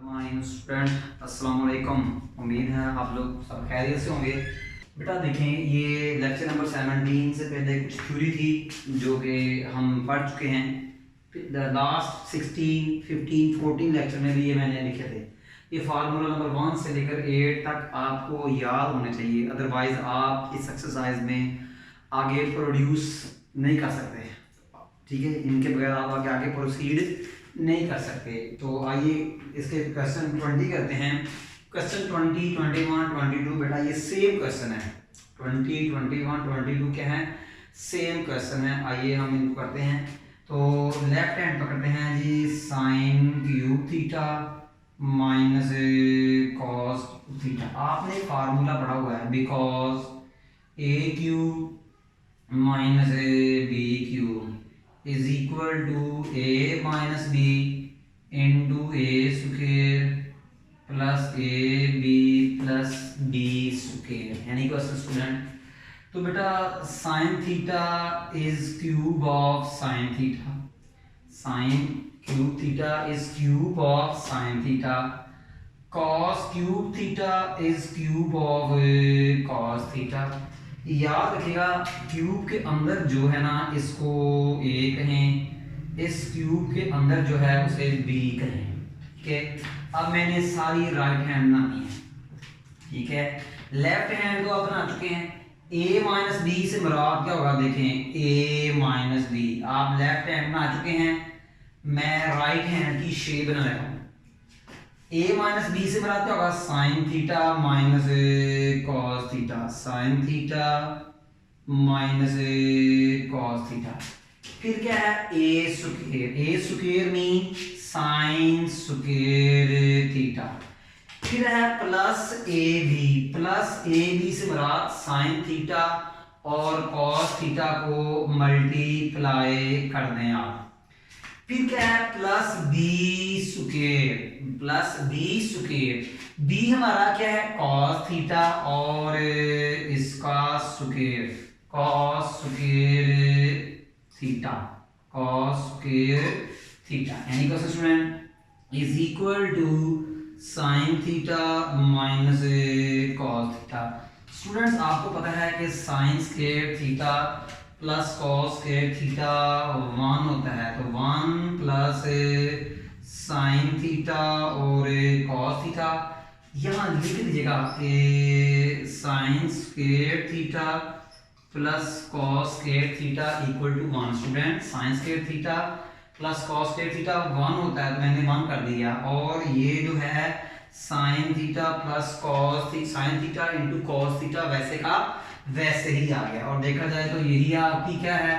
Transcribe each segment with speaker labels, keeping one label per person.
Speaker 1: Student अस्सलाम वालेकुम। उम्मीद है आप लोग सब खैरियत से होंगे। बेटा देखें, ये लेक्चर नंबर 17 से पहले कुछ थ्योरी थी जो कि हम पढ़ चुके हैं। लास्ट 16, 15, 14 लेक्चर में भी ये मैंने लिखे थे। ये फार्मूला नंबर 1 से लेकर 8 तक आपको याद होने चाहिए, अदरवाइज आप इस एक्सरसाइज में आगे प्रोड्यूस नहीं कर सकते। ठीक है, इनके बगैर आप आगे प्रोसीड नहीं कर सकते। तो आइए इसके क्वेश्चन 20 करते हैं। क्वेश्चन 20, 21, 22 बेटा ये सेम क्वेश्चन है। 20, 21, 22 क्या है? सेम क्वेश्चन है। आइए हम इनको करते हैं। तो लेफ्ट हैंड पकड़ते हैं जी, sine cube theta minus cos theta. आपने फार्मूला पढ़ा हुआ है, because A cube minus b cube is equal to a minus b into a square plus ab plus b square। यानी क्वेश्चन स्टूडेंट, तो बेटा sine theta is cube of sine theta, sign cube theta is cube of sine theta, cos cube theta is cube of cos theta. याद रखिएगा, cube के अंदर जो है ना इसको ए कहें, इस क्यूब के अंदर जो है उसे बी कहें। ठीक है, अब मैंने सारी राइट हैंड बनानी है। ठीक है, लेफ्ट हैंड तो आप बना चुके हैं। a माइनस बी से मुराद क्या होगा? देखें, a माइनस बी आप लेफ्ट हैंड बना चुके हैं, मैं राइट हैंड की शेप बना रहा हूं। a माइनस बी से मुराद क्या होगा? Sine theta minus cos theta, sine theta minus cos theta. फिर क्या है? a square, a square mean sine square theta. फिर है plus A B, plus A B से मुराद साइन थीटा और कॉस थीटा को मल्टीप्लाई कर दें आप। फिर क्या है? Plus B square, plus B square. B हमारा क्या है? कॉस थीटा और इसका square, cos square theta, cos square theta. यानी कि student is equal to sine theta minus cos theta. Students आपको पता है कि sine square theta plus cos square theta 1 होता है, तो 1 प्लस साइन थीटा और कॉस थीटा। यहाँ लिख दीजिएगा कि sine square theta plus cos square theta equal to 1। Student sine square theta plus cos square theta 1 होता है, तो मैंने 1 कर दिया। और ये जो है sign theta plus cos theta, sine theta into cos theta वैसे का वैसे ही आ गया। और देखा जाए तो यही आपकी क्या है,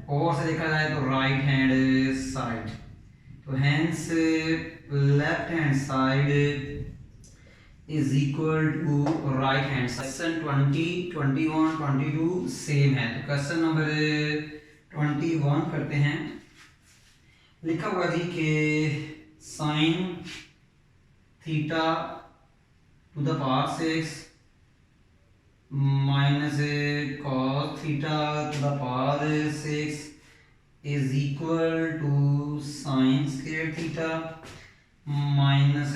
Speaker 1: और से देखा जाए तो राइट हैंड साइड। तो hence left hand side is equal to right hand side. Question 20, 21, 22 same है। तो क्वेश्चन नंबर 21 करते हैं। लिखा हुआ जी कि sine theta to the power 6 minus cos theta to the power 6 is equal to sine square theta minus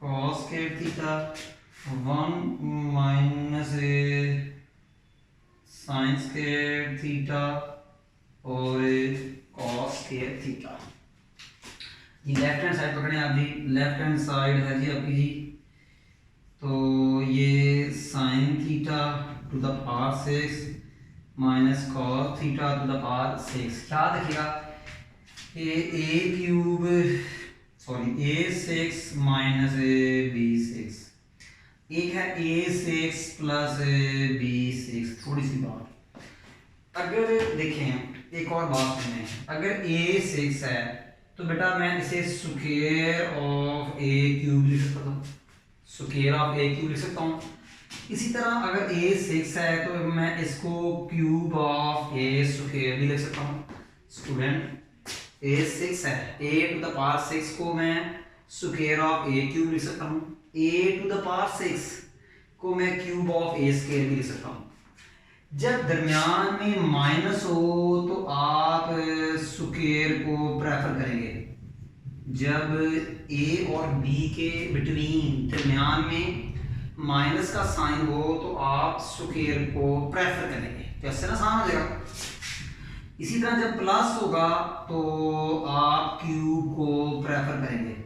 Speaker 1: cos square theta 1 minus sine square theta और cos square theta. ये लेफ्ट हैंड साइड पकड़े आप जी, left hand side है जी आपकी जी। तो ये sign theta to the power 6 minus cos theta to the power 6। याद रखिएगा ये a cube sorry a6 minus b6, एक है a6 प्लस b6। थोड़ी सी बात, अगर देखें एक और बात सुनें, अगर a6 है तो बेटा मैं इसे स्क्वायर ऑफ a क्यूब लिख सकता हूँ, स्क्वायर ऑफ a क्यूब लिख सकता हूँ। इसी तरह अगर a6 है तो मैं इसको क्यूब ऑफ a स्क्वायर भी लिख सकता हूँ। स्टूडेंट a6 है, a टू द पावर 6 को मैं स्क्वायर ऑफ a क्यूब लिख सकता हूँ, a टू द पावर 6 को मैं क्यूब ऑफ a स्क्वायर भी लिख सकता हूँ। जब दरमियान में माइनस हो तो आप स्क्वायर को प्रेफर करेंगे, जब ए और बी के बिटवीन दरमियान में माइनस का साइन हो तो आप स्क्वायर को प्रेफर करेंगे, तो ऐसे ना आसान हो जाएगा। इसी तरह जब प्लस होगा तो आप क्यूब को प्रेफर करेंगे,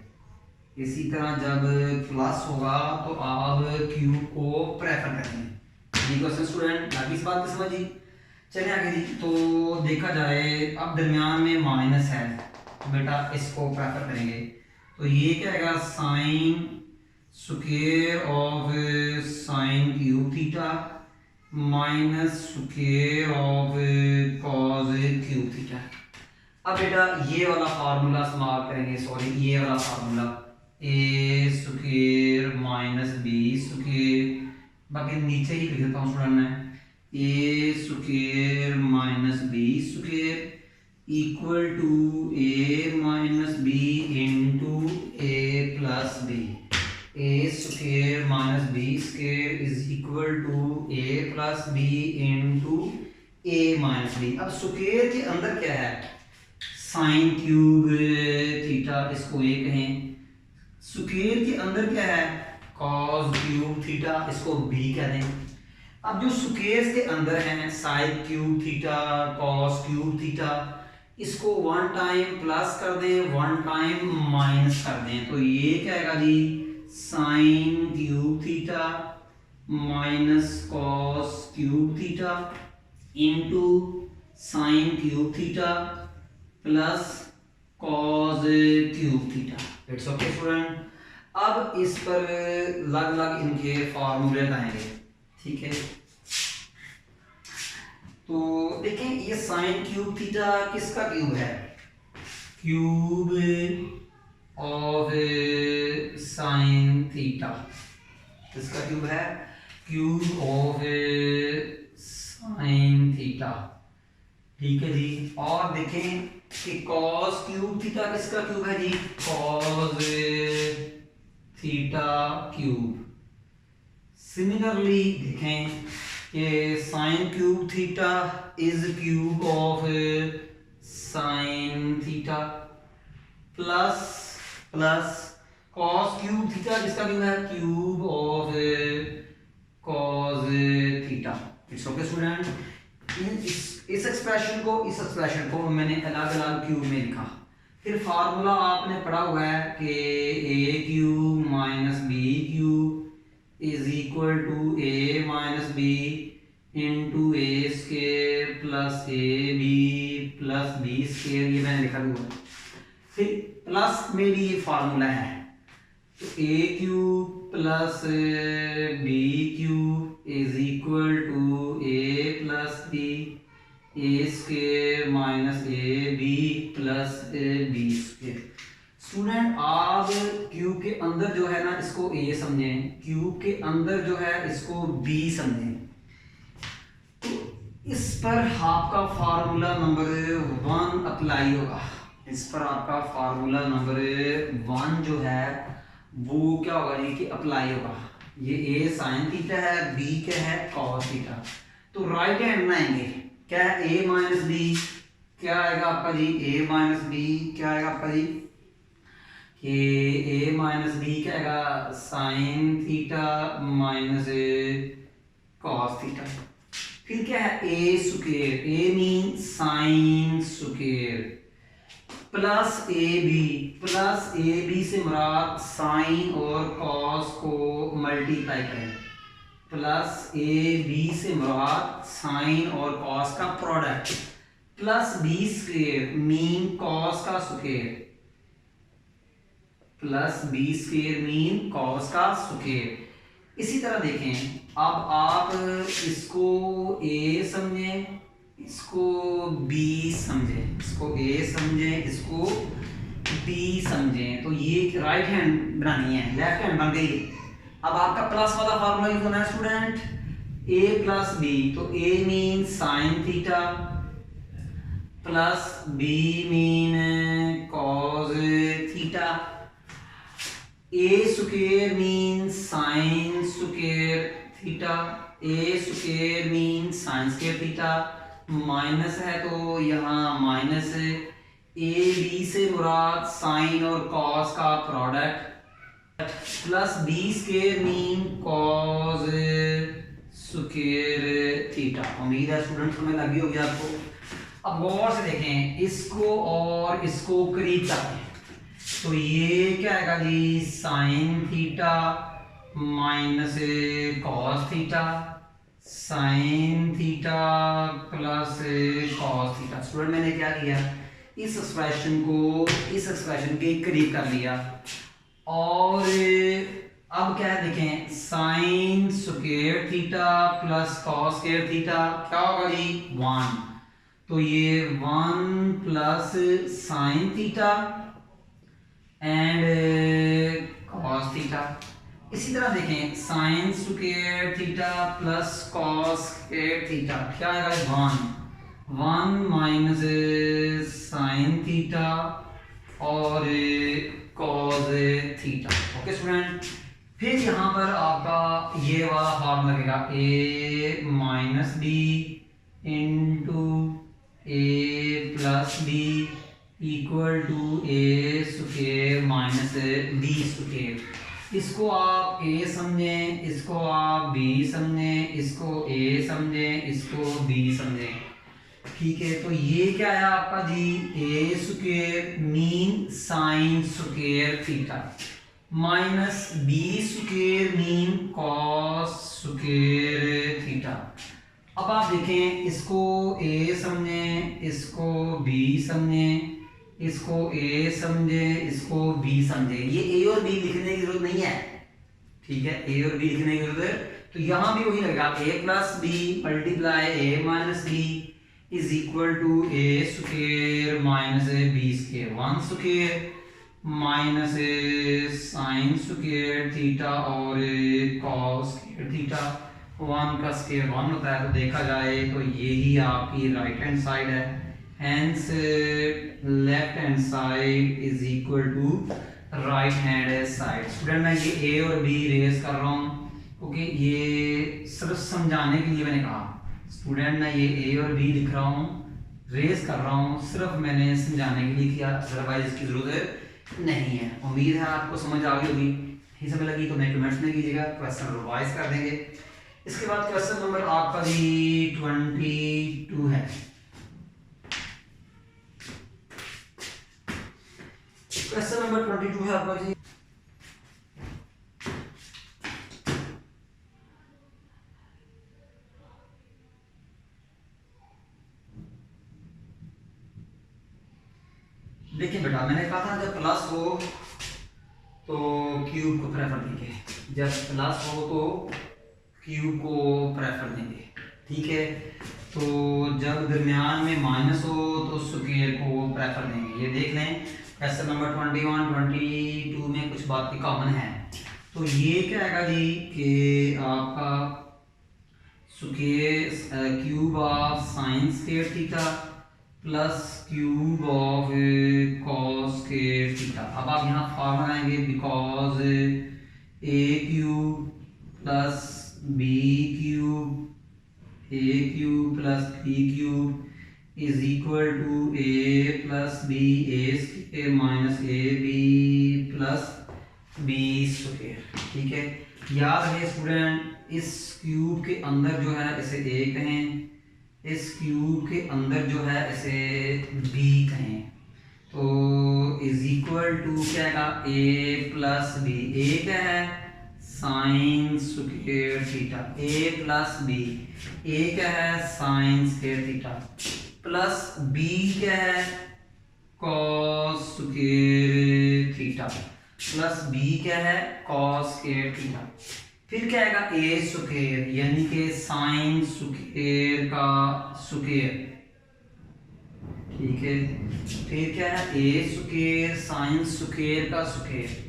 Speaker 1: इसी तरह जब प्लस होगा तो आप क्यूब को प्रेफर करेंगे। ठीक है स्टूडेंट, आगे इस बात को समझिए। चलिए आगे जी, तो देखा जाए अब दरमियान में माइनस है तो बेटा इसको प्रेफर करेंगे, तो ये क्या आएगा sine square of sine cube theta minus square of cos cube theta. अब बेटा ये वाला फार्मूला इस्तेमाल करेंगे, सॉरी ये वाला formula a square minus b square, बाकी नीचे ही लिख देता हूँ स्टूडेंट ने, a square minus b square equal to a minus b into a plus B. A square minus b square is equal to A plus b into a minus b. अब square के अंदर क्या है, sign cube theta, इसको ए कहें। Square के अंदर क्या है, कॉस क्यूब थीटा, इसको बी कह दें। अब जो स्क्वायर के अंदर है sign cube theta cos cube theta, इसको वन टाइम प्लस कर दें वन टाइम माइनस कर दें, तो ये क्या आएगा जी sine cube theta minus cos cube theta into sine cube theta plus cos cube theta. It's okay student. अब इस पर अलग अलग इनके फॉर्मूले आएंगे, ठीक है। तो देखें ये साइन क्यूब थीटा किसका क्यूब है, क्यूब ऑफ साइन थीटा, किसका क्यूब है, क्यूब ऑफ साइन थीटा, ठीक है जी। और देखें कि कॉस क्यूब थीटा किसका क्यूब है जी, कॉस थीटा क्यूब। सिमिलरली देखें कि sign cube theta is cube of sign theta plus plus cos cube theta किसका क्यूब है, cube of cos theta. It's okay student. इस एक्सप्रेशन को मैंने अलग अलग क्यूब में लिखा। फिर फार्मूला आपने पढ़ा हुआ है कि a cube minus b cube is equal to a minus b into a square plus A B plus B square, ये मैंने लिखा हुआ है। फिर प्लस में भी ये फार्मूला है, तो a cube plus B cube is equal to A plus B A square minus A B plus B square. Student आप क्यूब के अंदर जो है ना इसको ए समझें, क्यूब के अंदर जो है इसको बी समझें। तो इस पर आपका फार्मूला नंबर 1 अप्लाई होगा, इस पर आपका फार्मूला नंबर 1 जो है वो क्या होगा जी कि अप्लाई होगा। ये ए साइन थीटा है, बी क्या है कॉस थीटा, तो राइट हैंड में आएंगे क्या है ए माइनस बी, क्या आएगा आपका जी ए माइनस बी, क्या आएगा आपका जी कि ए माइनस बी क्या आएगा sine theta minus cos theta. फिर क्या है ए square, a mean sine square plus A B से मुराद साइन और कॉस को मल्टीप्लाई करें, प्लस ए बी से मुराद साइन और कॉस का product plus B square mean cos का square plus B square mean cos का स्क्वायर। इसी तरह देखें अब आप इसको ए समझें, इसको बी समझें, इसको ए समझें, इसको बी समझें, तो ये राइट हैंड बनानी है, लेफ्ट हैंड बन गई। अब आपका प्लस वाला फार्मूला यूज होना है स्टूडेंट ए प्लस बी, तो a mean sine theta plus b mean cos theta, a square mean sine square theta, a square mean sine square theta, minus है तो यहाँ माइनस ए बी से मुराद sine और cos का product plus B square mean cos square theta. उम्मीद है student समझ लगी होगी आपको। अब गौर से देखें, इसको और इसको करीब करते हैं तो ये क्या आएगा जी, sine theta minus cos theta, sine theta plus cos theta. Student मैंने क्या किया, इस एक्सप्रेशन को इस एक्सप्रेशन के करीब कर लिया और अब क्या है देखें, sine square theta plus cos square theta क्या होगा जी, 1। तो ये 1 plus sine theta and cos theta. इसी तरह देखें, sine square theta plus cos square theta क्या आएगा, 1 माइनस साइन थीटा और कॉस थीटा। ओके स्टूडेंट, फिर यहाँ पर आपका ये वाला फॉर्म लगेगा, a minus b into a plus b equal to a square minus b square. इसको आप ए समझें, इसको आप बी समझें, इसको ए समझें, इसको बी समझें, ठीक है। तो ये क्या है आपका जी, a square mean sine square theta minus b square mean cos square theta. अब आप देखें, इसको ए समझें, इसको बी समझें, इसको ए समझे, इसको बी समझे। ये ए और बी लिखने की जरूरत नहीं है, ठीक है, ए और बी लिखने की जरूरत है। तो यहां भी वही लगेगा, a plus b multiply a minus b is equal to a square minus b square, 1 square minus sine square theta और कॉस स्क्वायर थीटा। 1 का स्क्वायर 1 होता है, तो देखा जाए तो यही आपकी राइट हैंड साइड है। Hence left hand side is equal to right hand side। Student मैं ये ए और बी रेज कर रहा हूँ क्योंकि ये सिर्फ समझाने के लिए मैंने कहा। स्टूडेंट मैं ये ए और बी लिख रहा हूँ, रेज कर रहा हूँ, सिर्फ मैंने समझाने के लिए किया, अदरवाइज इसकी जरूरत नहीं है। उम्मीद है आपको समझ आ गई होगी। नहीं समझ लगी तो मैं कमेंट्स में कीजिएगा, क्वेश्चन रिवाइज कर देंगे। इसके बाद क्वेश्चन नंबर आपका जी 22 है। क्वेश्चन नंबर 22 है आपका जी, देखिए बेटा, मैंने कहा था जब प्लस हो तो क्यूब को प्रेफर देंगे, जब प्लस हो तो क्यूब को प्रेफर देंगे, ठीक है। तो जब दरमियान में माइनस हो तो स्क्वायर को प्रेफर देंगे। ये देख लें, क्वेश्चन नंबर 21 22 में कुछ बात की कॉमन है। तो ये क्या आएगा जी कि आपका square cube of sine square theta plus cube of cos square theta. अब आप यहाँ फॉर्मूला लगाएंगे, because A cube plus B cube plus B cube is equal to A plus B A square minus A B plus B square, ठीक है। याद रहे student, इस cube के अंदर जो है इसे ए कहें, इस क्यूब के अंदर जो है इसे बी कहें। तो इज इक्वल टू क्या है, ए प्लस बी। ए क्या है, sine square theta, A plus B. A क्या है, sine square theta plus B क्या है, cos square theta plus B क्या है, कॉस स्क्वायर थीटा। फिर क्या आएगा, ए स्क्वायर यानी कि साइन स्क्वायर का स्क्वायर, ठीक है। फिर क्या है, ए स्क्वायर साइन स्क्वायर का स्क्वायर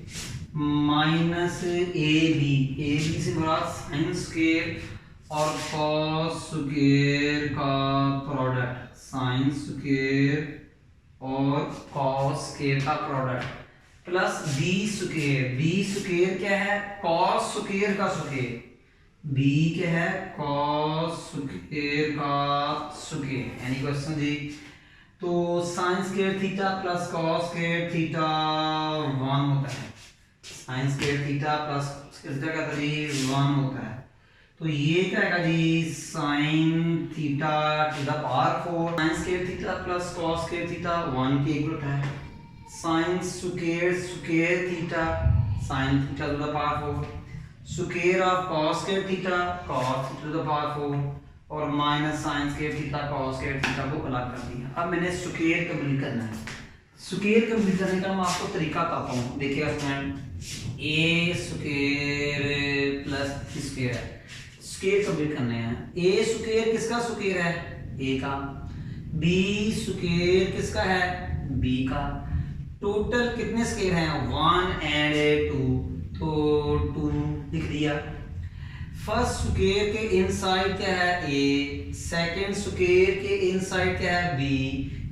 Speaker 1: माइनस ए बी से मुराद साइन स्क्वायर और कॉस स्क्वायर का प्रोडक्ट, साइन स्क्वायर और कॉस स्क्वायर का product plus B square. B square क्या है, कॉस स्क्वायर का स्क्वायर, बी क्या है, कॉस स्क्वायर का स्क्वायर। यानी क्वेश्चन जी तो sine square theta plus cos square theta 1 होता है। Sine square theta plus theta का जी 1 होता है। तो ये क्या आएगा जी sine theta to the power 4। Sine square theta plus cos square theta 1 के इक्वल होता है। Sine square theta sine theta to the power 4 square of cos square theta cos theta to the power 4 और minus sine square theta cos square theta को अलग कर दिया। अब मैंने स्क्वायर कंप्लीट करना है। स्क्वायर कंप्लीट करने का मैं आपको तरीका बताता हूँ। देखिएगा स्टूडेंट ए स्क्वायर प्लस स्क्वायर है, स्क्वायर कंप्लीट करने हैं। ए स्क्वायर किसका स्क्वायर है? ए का। बी स्क्वायर किसका है? बी का। टोटल कितने स्क्वायर हैं? 1 एंड 2, तो 2 लिख दिया। फर्स्ट स्क्वायर के इनसाइड क्या है? ए। सेकंड स्क्वायर के इनसाइड क्या है? बी।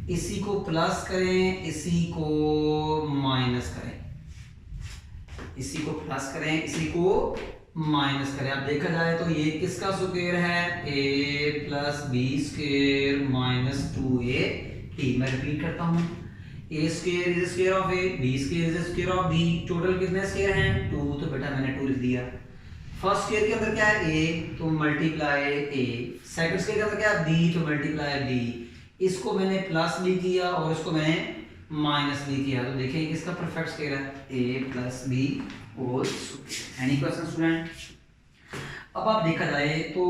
Speaker 1: इसी को प्लस करें, इसी को माइनस करें, इसी को प्लस करें, इसी को माइनस करें। अब देखा जाए तो ये किसका स्क्वायर है? A plus B square minus 2ab। मैं रिपीट करता हूँ, a square is square of a, b square is square of b. Total कितने स्क्वायर हैं? 2। तो बेटा मैंने 2 लिख दिया। फर्स्ट स्क्वायर के अंदर क्या है? ए, तो मल्टीप्लाई ए। सेकंड स्क्वायर के अंदर क्या है? बी, तो मल्टीप्लाई बी। इसको मैंने प्लस भी किया और इसको मैंने माइनस भी किया। तो देखिए किसका परफेक्ट स्क्वायर है? A plus b whole square. Any question student? अब आप देखा जाए तो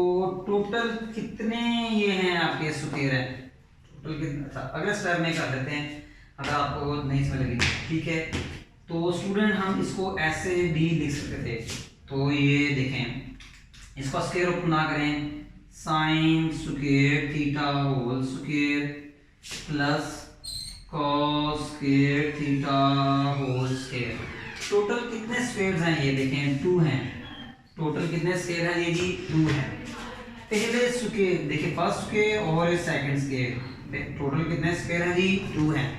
Speaker 1: टोटल कितने ये हैं आपके स्क्वायर है? टोटल कितना? अच्छा अगले स्टेप में कर देते हैं अगर आपको नहीं समझ लगी। ठीक है, तो स्टूडेंट हम इसको ऐसे भी लिख सकते थे। तो ये देखें, इसका स्क्वायर रूट ना करें, sine square theta whole square plus cos square theta whole square. Total कितने स्क्वायर्स हैं? ये देखें 2 हैं। टोटल कितने स्क्वायर हैं? ये जी 2 हैं। पहले स्क्वायर देखिए, फर्स्ट स्क्वायर और सेकंड स्क्वायर, टोटल कितने स्क्वायर हैं जी? 2 हैं।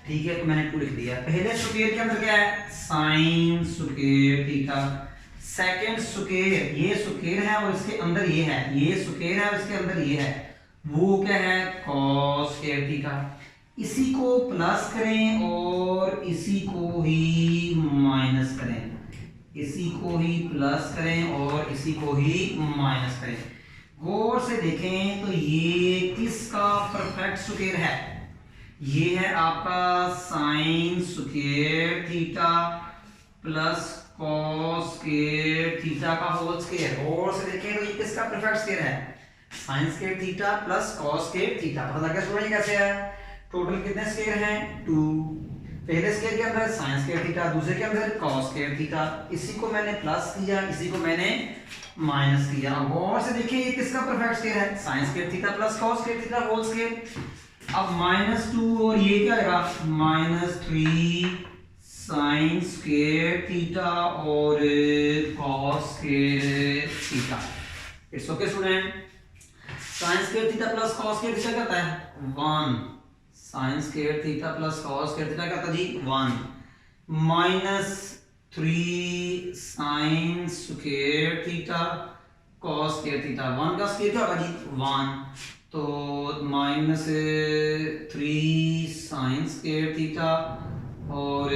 Speaker 1: ठीक है, तो मैंने 2 लिख दिया। पहले स्क्वायर के अंदर क्या है? Sine square theta. Second square, ये स्क्वायर है और इसके अंदर ये है, ये स्क्वायर है और इसके अंदर ये है, वो क्या है? Cos square theta. इसी को प्लस करें और इसी को ही माइनस करें, इसी को ही प्लस करें और इसी को ही माइनस करें। गौर से देखें तो ये किसका परफेक्ट स्क्वायर है? ये है आपका sign square theta plus cos square theta का होल स्क्वायर। और से देखें तो ये किसका परफेक्ट स्क्वायर है? Sine square theta plus cos square theta. पता लगा स्टूडेंट कैसे है? टोटल कितने स्क्वायर हैं? 2। पहले स्क्वायर के अंदर साइन स्क्वायर थीटा, दूसरे के अंदर कॉस स्क्वायर थीटा। इसी को मैंने प्लस किया, इसी को मैंने माइनस किया। और से देखिए ये किसका परफेक्ट स्क्वायर है? Sine square theta plus cos square theta whole square. अब -2 और ये क्या आएगा? -3 साइन स्क्वायर थीटा और cos square theta. It's okay student? Sine square theta plus cos square theta क्या होता है? 1। Sine square theta plus cos square theta क्या होता है जी? 1 -3 sine square theta cos square theta. 1 का स्क्वायर क्या होगा जी? 1। तो -3 साइन स्क्वायर थीटा और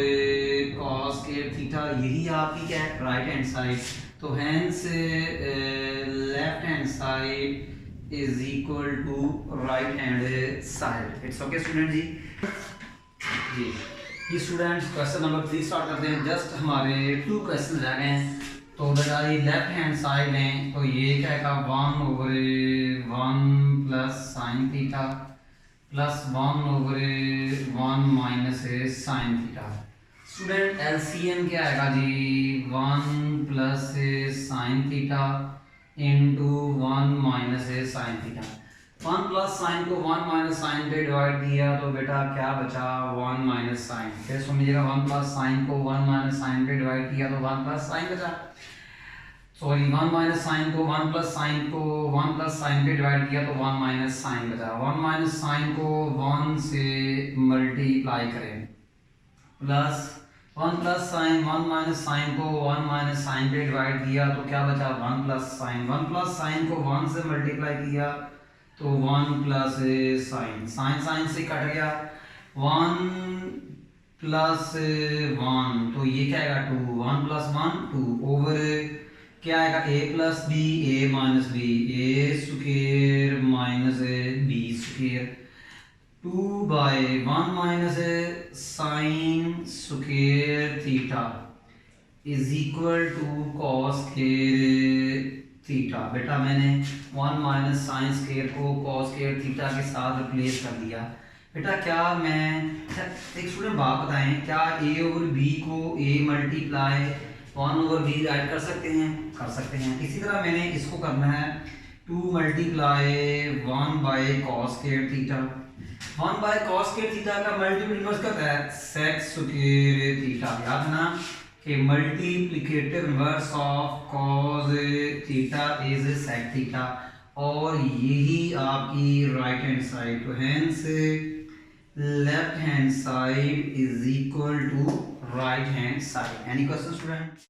Speaker 1: कॉस स्क्वायर थीटा, यही आपकी क्या है? Right hand side. तो hence left hand side is equal to right hand side. It's okay student जी? जी स्टूडेंट्स, क्वेश्चन नंबर 3 स्टार्ट करते हैं। जस्ट हमारे 2 क्वेश्चन रह गए हैं। तो बेटा ये लेफ्ट हैंड साइड है, तो ये क्या है? 1/1 plus sine theta plus 1/1 minus sine theta. Student LCM क्या आएगा जी? 1 plus sine theta into 1 minus sine theta. 1 plus sign को 1 माइनस साइन पे डिवाइड किया तो बेटा क्या बचा? 1 माइनस साइन। फिर समझिएगा 1 प्लस साइन को 1 माइनस साइन पे डिवाइड किया तो 1 प्लस साइन बचा। सॉरी 1 माइनस साइन को 1 प्लस साइन को 1 प्लस साइन पे डिवाइड किया तो 1 माइनस साइन बचा। 1 माइनस साइन को 1 से मल्टीप्लाई करें plus 1 plus sine 1 minus sine को 1 माइनस साइन पे डिवाइड किया तो क्या बचा? 1 प्लस साइन। 1 प्लस साइन को 1 से मल्टीप्लाई किया तो 1 प्लस साइन, साइन साइन से कट गया, 1 प्लस 1 तो ये क्या आएगा 2, 1 प्लस 1 2 ओवर क्या आएगा a plus B, a minus B, A square minus B square, 2 by 1 minus sine square theta is equal to cos square theta. बेटा मैंने 1 माइनस साइन स्क्वेयर को कॉस स्क्वेयर थीटा के साथ रिप्लेस कर दिया। बेटा क्या मैं एक स्टूडेंट बात बताएं, क्या a ओवर b को a multiply 1 over b right कर सकते हैं? कर सकते हैं। इसी तरह मैंने इसको करना है 2 multiply 1 by cos square theta, 1 by cos square theta का मल्टीपल इनवर्स करता है सेक स्क्वेयर थीटा। याद है ना कि multiplicative inverse of cos theta is sec theta, और यही आपकी राइट हैंड साइड, तो hence left hand side is equal to right hand side. Any question student?